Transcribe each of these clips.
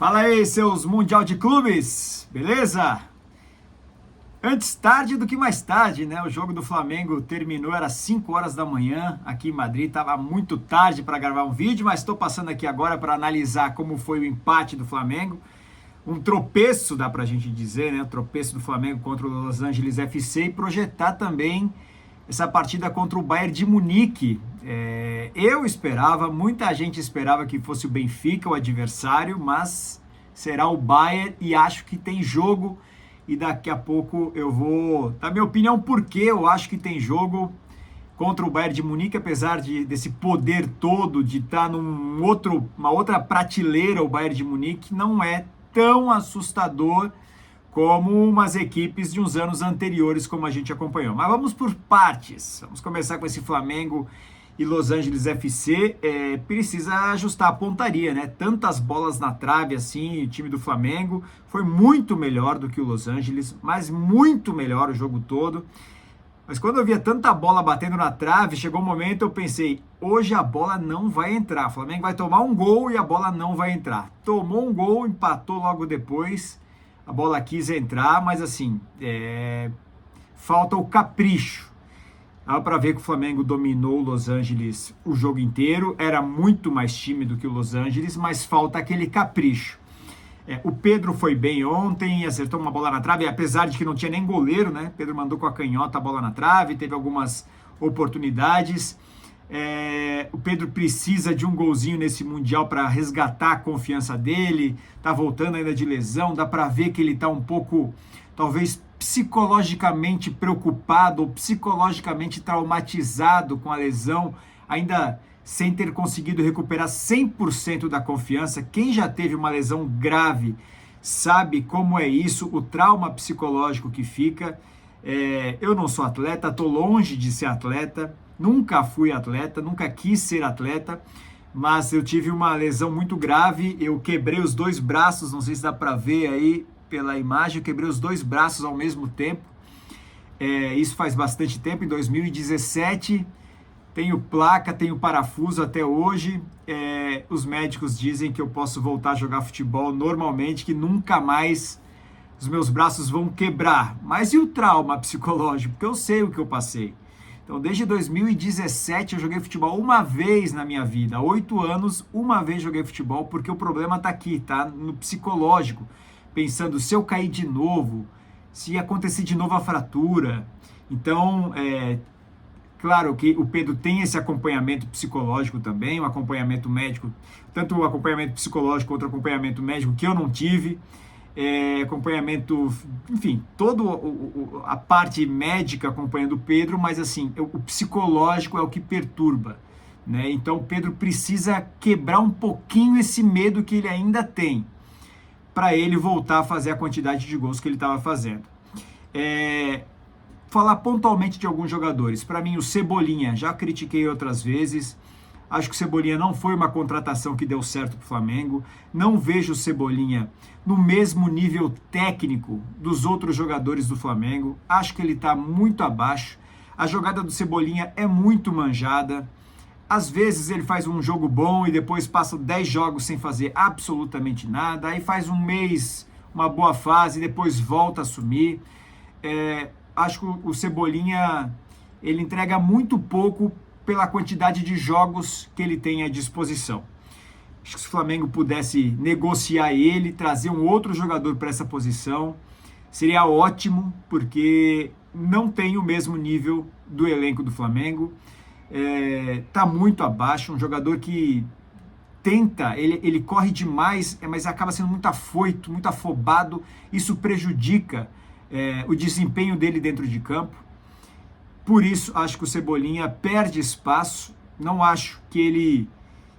Fala aí, seus Mundial de Clubes, beleza? Antes tarde do que mais tarde, né? O jogo do Flamengo terminou, era 5 horas da manhã, aqui em Madrid, estava muito tarde para gravar um vídeo, mas estou passando aqui agora para analisar como foi o empate do Flamengo. Um tropeço, dá pra gente dizer, né? O tropeço do Flamengo contra o Los Angeles FC e projetar também essa partida contra o Bayern de Munique. Eu esperava, muita gente esperava que fosse o Benfica o adversário, mas será o Bayern e acho que tem jogo. E daqui a pouco eu vou dar minha opinião porque eu acho que tem jogo contra o Bayern de Munique, apesar desse poder todo de estar uma outra prateleira. O Bayern de Munique não é tão assustador como umas equipes de uns anos anteriores, como a gente acompanhou. Mas vamos por partes. Vamos começar com esse Flamengo e Los Angeles FC. Precisa ajustar a pontaria, né? Tantas bolas na trave assim, o time do Flamengo foi muito melhor do que o Los Angeles, mas muito melhor o jogo todo. Mas quando eu via tanta bola batendo na trave, chegou um momento eu pensei, hoje a bola não vai entrar. O Flamengo vai tomar um gol e a bola não vai entrar. Tomou um gol, empatou logo depois. A bola quis entrar, mas assim, falta o capricho. Dá para ver que o Flamengo dominou o Los Angeles o jogo inteiro. Era muito mais tímido que o Los Angeles, mas falta aquele capricho. O Pedro foi bem ontem, acertou uma bola na trave, apesar de que não tinha nem goleiro, né? Pedro mandou com a canhota a bola na trave, teve algumas oportunidades. O Pedro precisa de um golzinho nesse Mundial para resgatar a confiança dele, tá voltando ainda de lesão, dá para ver que ele tá um pouco, talvez psicologicamente preocupado ou psicologicamente traumatizado com a lesão, ainda sem ter conseguido recuperar 100% da confiança. Quem já teve uma lesão grave sabe como é isso, o trauma psicológico que fica. Eu não sou atleta, estou longe de ser atleta, nunca fui atleta, nunca quis ser atleta, mas eu tive uma lesão muito grave, eu quebrei os 2 braços, não sei se dá para ver aí pela imagem, eu quebrei os 2 braços ao mesmo tempo. Isso faz bastante tempo, em 2017, tenho placa, tenho parafuso até hoje. Os médicos dizem que eu posso voltar a jogar futebol normalmente, que nunca mais os meus braços vão quebrar. Mas e o trauma psicológico? Porque eu sei o que eu passei. Então, desde 2017 eu joguei futebol uma vez na minha vida. Há 8 anos, uma vez joguei futebol, porque o problema tá aqui, tá no psicológico. Pensando, se eu cair de novo, se acontecer de novo a fratura. Então, claro que o Pedro tem esse acompanhamento psicológico também, o acompanhamento médico, tanto o acompanhamento psicológico quanto o acompanhamento médico que eu não tive. Acompanhamento, enfim, toda a parte médica acompanhando o Pedro, mas assim, o psicológico é o que perturba, né? Então o Pedro precisa quebrar um pouquinho esse medo que ele ainda tem, para ele voltar a fazer a quantidade de gols que ele estava fazendo. Falar pontualmente de alguns jogadores. Para mim, o Cebolinha, já critiquei outras vezes. Acho que o Cebolinha não foi uma contratação que deu certo para o Flamengo. Não vejo o Cebolinha no mesmo nível técnico dos outros jogadores do Flamengo. Acho que ele está muito abaixo. A jogada do Cebolinha é muito manjada. Às vezes ele faz um jogo bom e depois passa 10 jogos sem fazer absolutamente nada. Aí faz um mês, uma boa fase, e depois volta a sumir. Acho que o Cebolinha, ele entrega muito pouco pela quantidade de jogos que ele tem à disposição. Acho que se o Flamengo pudesse negociar ele, trazer um outro jogador para essa posição, seria ótimo, porque não tem o mesmo nível do elenco do Flamengo. Tá muito abaixo, um jogador que tenta, ele corre demais, mas acaba sendo muito afoito, muito afobado. Isso prejudica o desempenho dele dentro de campo. Por isso, acho que o Cebolinha perde espaço. Não acho que ele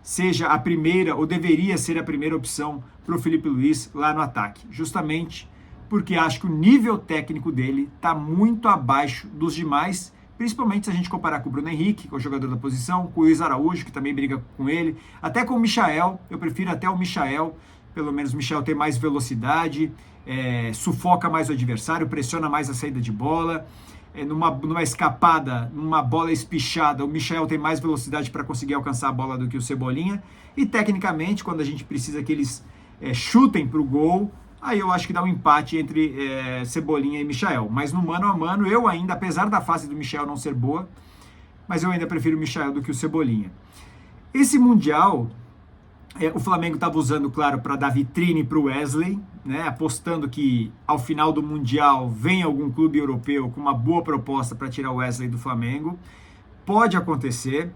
seja a primeira, ou deveria ser a primeira opção para o Felipe Luiz lá no ataque. Justamente porque acho que o nível técnico dele está muito abaixo dos demais, principalmente se a gente comparar com o Bruno Henrique, que é o jogador da posição, com o Luiz Araújo, que também briga com ele, até com o Michael. Eu prefiro até o Michael, pelo menos o Michael tem mais velocidade, sufoca mais o adversário, pressiona mais a saída de bola. Numa escapada, numa bola espichada, o Michael tem mais velocidade para conseguir alcançar a bola do que o Cebolinha. E tecnicamente, quando a gente precisa que eles chutem para o gol, aí eu acho que dá um empate entre Cebolinha e Michael. Mas no mano a mano, eu ainda, apesar da fase do Michael não ser boa, mas eu ainda prefiro o Michael do que o Cebolinha. Esse Mundial, o Flamengo estava usando, claro, para dar vitrine para o Wesley, né, apostando que ao final do Mundial vem algum clube europeu com uma boa proposta para tirar o Wesley do Flamengo. Pode acontecer,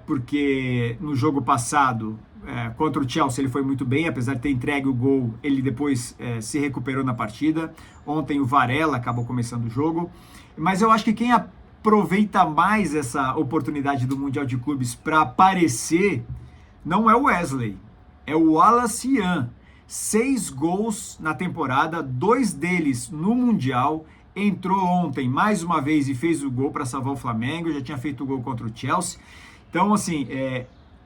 porque no jogo passado, contra o Chelsea, ele foi muito bem, apesar de ter entregue o gol, ele depois se recuperou na partida. Ontem o Varela acabou começando o jogo, mas eu acho que quem aproveita mais essa oportunidade do Mundial de Clubes para aparecer não é o Wesley, é o Wallace Yan. 6 gols na temporada, 2 deles no Mundial. Entrou ontem mais uma vez e fez o gol para salvar o Flamengo. Já tinha feito o gol contra o Chelsea. Então, assim,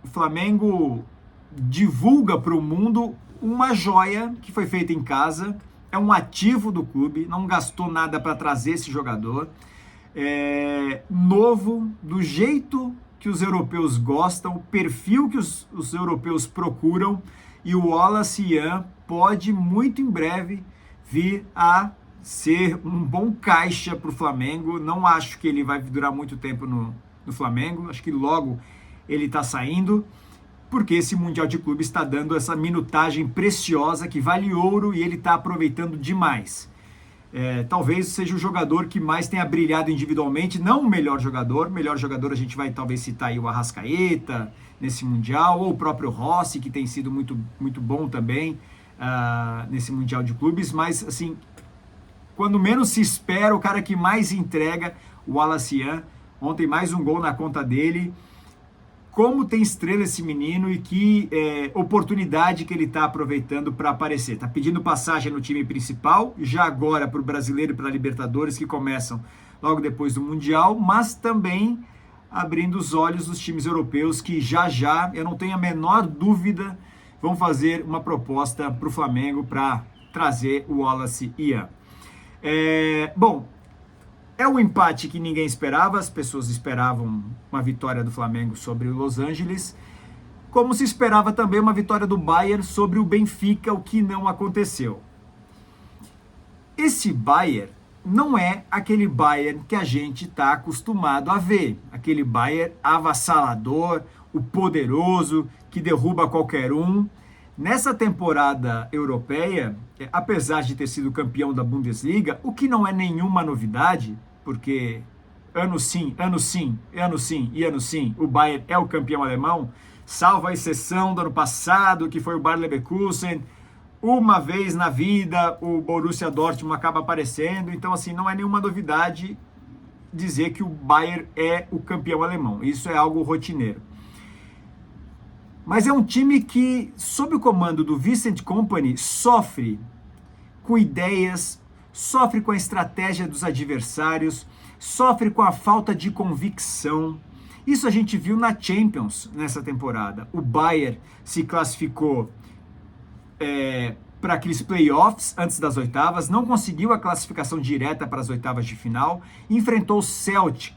o Flamengo divulga para o mundo uma joia que foi feita em casa. É um ativo do clube, não gastou nada para trazer esse jogador. Novo, do jeito que os europeus gostam, o perfil que os europeus procuram, e o Wallace Yan pode muito em breve vir a ser um bom caixa para o Flamengo. Não acho que ele vai durar muito tempo no Flamengo, acho que logo ele está saindo, porque esse Mundial de Clubes está dando essa minutagem preciosa que vale ouro e ele está aproveitando demais. Talvez seja o jogador que mais tenha brilhado individualmente, não o melhor jogador a gente vai talvez citar aí o Arrascaeta nesse Mundial, ou o próprio Rossi, que tem sido muito, muito bom também nesse Mundial de Clubes, mas assim, quando menos se espera, o cara que mais entrega, o Wallace Yan. Ontem mais um gol na conta dele. Como tem estrela esse menino e que oportunidade que ele está aproveitando para aparecer. Está pedindo passagem no time principal, já agora para o Brasileiro e para a Libertadores, que começam logo depois do Mundial, mas também abrindo os olhos dos times europeus que já, eu não tenho a menor dúvida, vão fazer uma proposta para o Flamengo para trazer o Wallace Yan. Bom, é um empate que ninguém esperava, as pessoas esperavam uma vitória do Flamengo sobre o Los Angeles, como se esperava também uma vitória do Bayern sobre o Benfica, o que não aconteceu. Esse Bayern não é aquele Bayern que a gente está acostumado a ver, aquele Bayern avassalador, o poderoso, que derruba qualquer um. Nessa temporada europeia, apesar de ter sido campeão da Bundesliga, o que não é nenhuma novidade, porque ano sim, o Bayern é o campeão alemão, salvo a exceção do ano passado, que foi o Bayer Leverkusen. Uma vez na vida o Borussia Dortmund acaba aparecendo, então assim, não é nenhuma novidade dizer que o Bayern é o campeão alemão, isso é algo rotineiro. Mas é um time que, sob o comando do Vincent Kompany, sofre com ideias, sofre com a estratégia dos adversários, sofre com a falta de convicção. Isso a gente viu na Champions nessa temporada. O Bayern se classificou para aqueles playoffs antes das oitavas, não conseguiu a classificação direta para as oitavas de final, enfrentou o Celtic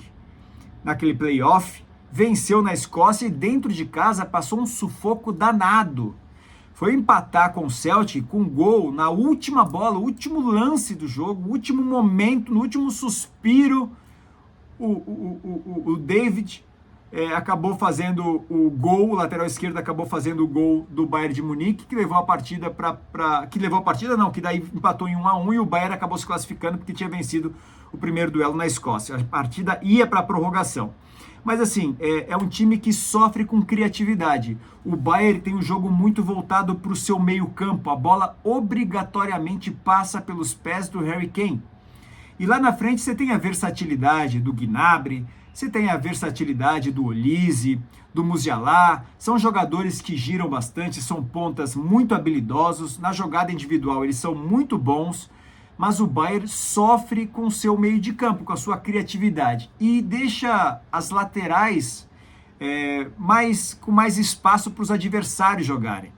naquele playoff, venceu na Escócia e dentro de casa passou um sufoco danado. Foi empatar com o Celtic com um gol na última bola, o último lance do jogo, o último momento, no último suspiro. O David acabou fazendo o gol, o lateral esquerdo acabou fazendo o gol do Bayern de Munique, que levou a partida que daí empatou em 1-1 e o Bayern acabou se classificando porque tinha vencido o primeiro duelo na Escócia. A partida ia para a prorrogação. Mas assim, é um time que sofre com criatividade. O Bayern tem um jogo muito voltado para o seu meio campo. A bola obrigatoriamente passa pelos pés do Harry Kane. E lá na frente você tem a versatilidade do Gnabry, você tem a versatilidade do Olise, do Musiala. São jogadores que giram bastante, são pontas muito habilidosos. Na jogada individual eles são muito bons. Mas o Bayern sofre com o seu meio de campo, com a sua criatividade, e deixa as laterais com mais espaço para os adversários jogarem.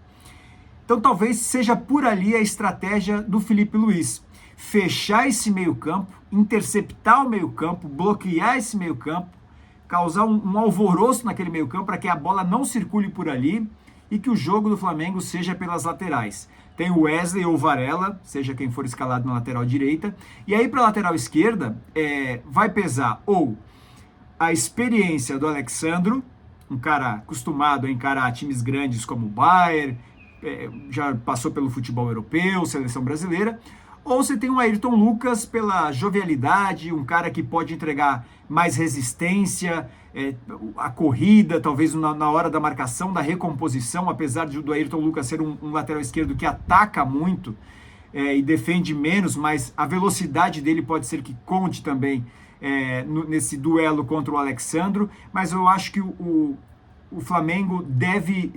Então talvez seja por ali a estratégia do Filipe Luís. Fechar esse meio campo, interceptar o meio campo, bloquear esse meio campo, causar um alvoroço naquele meio campo para que a bola não circule por ali e que o jogo do Flamengo seja pelas laterais. Tem o Wesley ou Varela, seja quem for escalado na lateral direita, e aí para a lateral esquerda vai pesar ou a experiência do Alexandro, um cara acostumado a encarar times grandes como o Bayern, já passou pelo futebol europeu, seleção brasileira, ou você tem o Ayrton Lucas pela jovialidade, um cara que pode entregar mais resistência, a corrida, talvez na hora da marcação, da recomposição, apesar do Ayrton Lucas ser um lateral esquerdo que ataca muito e defende menos, mas a velocidade dele pode ser que conte também nesse duelo contra o Alexandro, mas eu acho que o Flamengo deve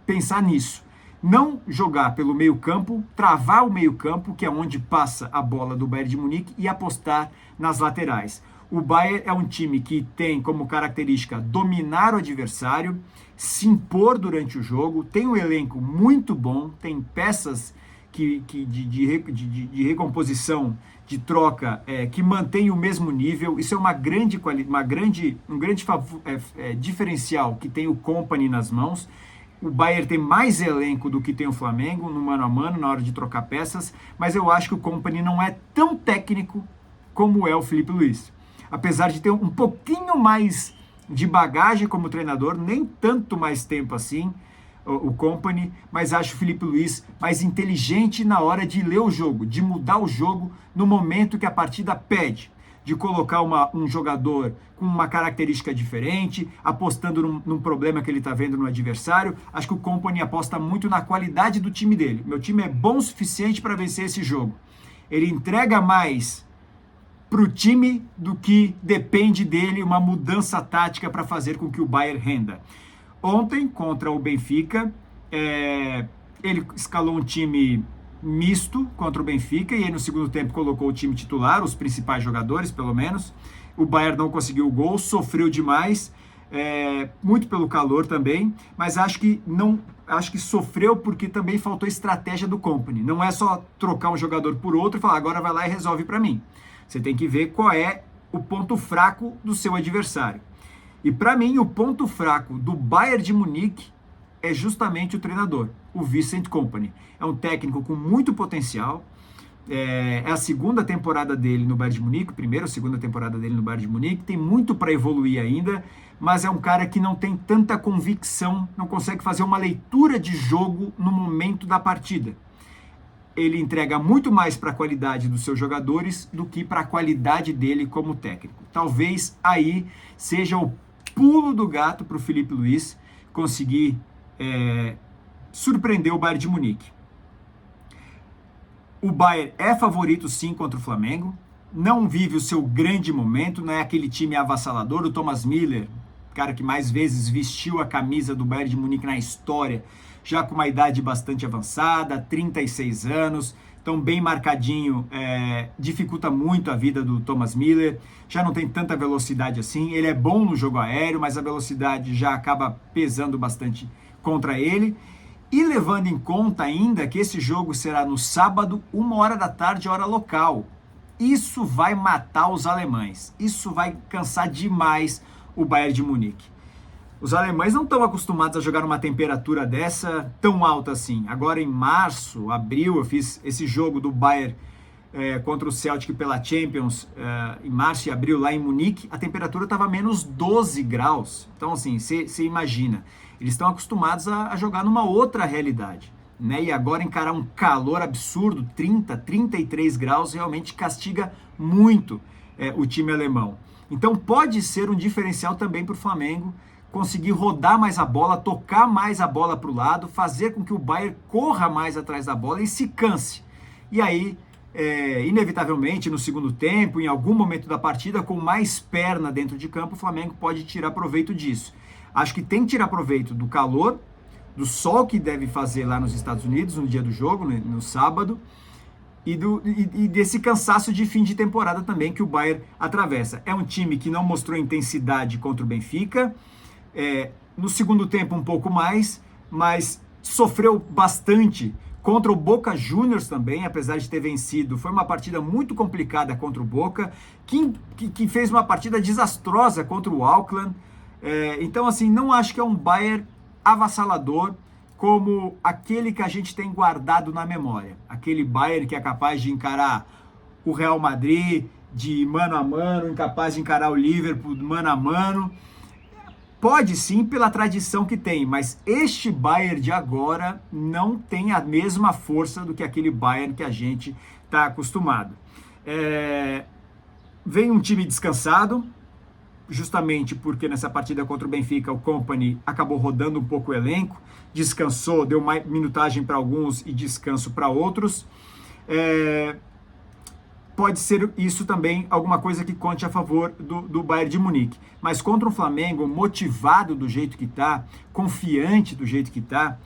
pensar nisso. Não jogar pelo meio campo, travar o meio campo, que é onde passa a bola do Bayern de Munique, e apostar nas laterais. O Bayern é um time que tem como característica dominar o adversário, se impor durante o jogo, tem um elenco muito bom, tem peças de recomposição, de troca, que mantém o mesmo nível. Isso é um grande diferencial que tem o Kompany nas mãos. O Bayern tem mais elenco do que tem o Flamengo no mano a mano, na hora de trocar peças, mas eu acho que o Kompany não é tão técnico como é o Filipe Luís. Apesar de ter um pouquinho mais de bagagem como treinador, nem tanto mais tempo assim, o Kompany, mas acho o Filipe Luís mais inteligente na hora de ler o jogo, de mudar o jogo no momento que a partida pede, de colocar um jogador com uma característica diferente, apostando num problema que ele está vendo no adversário. Acho que o Kompany aposta muito na qualidade do time dele. Meu time é bom o suficiente para vencer esse jogo. Ele entrega mais para o time do que depende dele uma mudança tática para fazer com que o Bayern renda. Ontem, contra o Benfica, ele escalou um time misto contra o Benfica, e aí no segundo tempo colocou o time titular, os principais jogadores, pelo menos. O Bayern não conseguiu o gol, sofreu demais, muito pelo calor também, mas acho que sofreu porque também faltou estratégia do Kompany. Não é só trocar um jogador por outro e falar, agora vai lá e resolve para mim. Você tem que ver qual é o ponto fraco do seu adversário. E para mim, o ponto fraco do Bayern de Munique é justamente o treinador, o Vincent Kompany. É um técnico com muito potencial, é a segunda temporada dele no Bayern de Munique, primeira ou segunda temporada dele no Bayern de Munique, tem muito para evoluir ainda, mas é um cara que não tem tanta convicção, não consegue fazer uma leitura de jogo no momento da partida. Ele entrega muito mais para a qualidade dos seus jogadores do que para a qualidade dele como técnico. Talvez aí seja o pulo do gato para o Filipe Luís conseguir surpreender o Bayern de Munique. O Bayern é favorito sim contra o Flamengo, não vive o seu grande momento, não é aquele time avassalador. O Thomas Müller, cara que mais vezes vestiu a camisa do Bayern de Munique na história, já com uma idade bastante avançada, 36 anos, então bem marcadinho, dificulta muito a vida do Thomas Müller, já não tem tanta velocidade assim, ele é bom no jogo aéreo, mas a velocidade já acaba pesando bastante contra ele. E levando em conta ainda que esse jogo será no sábado, 13h, hora local. Isso vai matar os alemães. Isso vai cansar demais o Bayern de Munique. Os alemães não estão acostumados a jogar numa temperatura dessa tão alta assim. Agora em março, abril, eu fiz esse jogo do Bayern contra o Celtic pela Champions, em março e abril lá em Munique, a temperatura estava menos 12 graus. Então assim, você imagina, eles estão acostumados a jogar numa outra realidade, né? E agora encarar um calor absurdo, 30, 33 graus, realmente castiga muito o time alemão. Então pode ser um diferencial também para o Flamengo, conseguir rodar mais a bola, tocar mais a bola para o lado, fazer com que o Bayern corra mais atrás da bola e se canse. E aí, inevitavelmente, no segundo tempo, em algum momento da partida, com mais perna dentro de campo, o Flamengo pode tirar proveito disso. Acho que tem que tirar proveito do calor, do sol que deve fazer lá nos Estados Unidos no dia do jogo, no sábado, e desse cansaço de fim de temporada também que o Bayern atravessa. É um time que não mostrou intensidade contra o Benfica, no segundo tempo um pouco mais, mas sofreu bastante contra o Boca Juniors também, apesar de ter vencido. Foi uma partida muito complicada contra o Boca, que fez uma partida desastrosa contra o Auckland. Então assim, não acho que é um Bayern avassalador como aquele que a gente tem guardado na memória. Aquele Bayern que é capaz de encarar o Real Madrid de mano a mano, incapaz de encarar o Liverpool mano a mano. Pode sim pela tradição que tem, mas este Bayern de agora não tem a mesma força do que aquele Bayern que a gente está acostumado. Vem um time descansado, justamente porque nessa partida contra o Benfica o Kompany acabou rodando um pouco o elenco, descansou, deu mais minutagem para alguns e descanso para outros. Pode ser isso também alguma coisa que conte a favor do Bayern de Munique. Mas contra o Flamengo, motivado do jeito que está, confiante do jeito que está,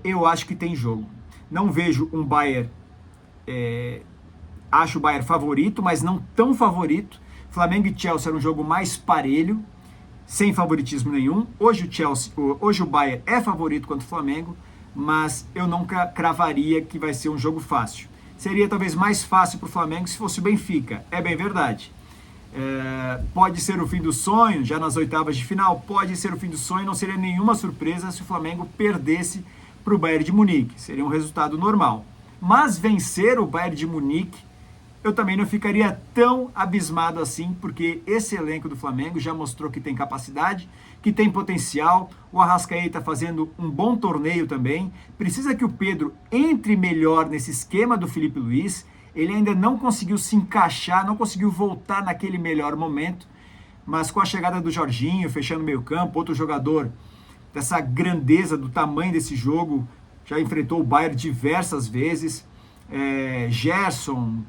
eu acho que tem jogo. Não vejo um Bayern, acho o Bayern favorito, mas não tão favorito. Flamengo e Chelsea era um jogo mais parelho, sem favoritismo nenhum. Hoje o Bayern é favorito contra o Flamengo, mas eu nunca cravaria que vai ser um jogo fácil. Seria talvez mais fácil para o Flamengo se fosse o Benfica, é bem verdade. Pode ser o fim do sonho, já nas oitavas de final, pode ser o fim do sonho, não seria nenhuma surpresa se o Flamengo perdesse para o Bayern de Munique, seria um resultado normal. Mas vencer o Bayern de Munique, eu também não ficaria tão abismado assim, porque esse elenco do Flamengo já mostrou que tem capacidade, que tem potencial. O Arrascaeta fazendo um bom torneio também. Precisa que o Pedro entre melhor nesse esquema do Felipe Luiz. Ele ainda não conseguiu se encaixar, não conseguiu voltar naquele melhor momento. Mas com a chegada do Jorginho, fechando o meio campo, outro jogador dessa grandeza, do tamanho desse jogo, já enfrentou o Bayern diversas vezes. Gerson...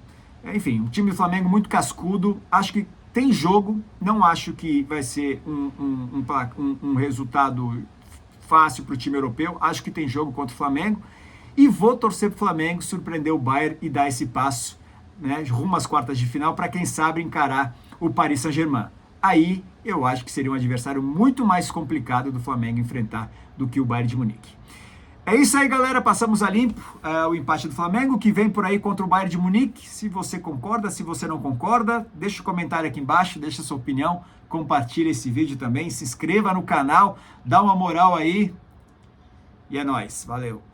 Enfim, um time do Flamengo muito cascudo, acho que tem jogo, não acho que vai ser um resultado fácil para o time europeu, acho que tem jogo contra o Flamengo e vou torcer para o Flamengo surpreender o Bayern e dar esse passo, né, rumo às quartas de final para quem sabe encarar o Paris Saint-Germain. Aí eu acho que seria um adversário muito mais complicado do Flamengo enfrentar do que o Bayern de Munique. É isso aí, galera, passamos a limpo o empate do Flamengo, que vem por aí contra o Bayern de Munique. Se você concorda, se você não concorda, deixa o comentário aqui embaixo, deixa a sua opinião, compartilha esse vídeo também, se inscreva no canal, dá uma moral aí, e é nóis, valeu!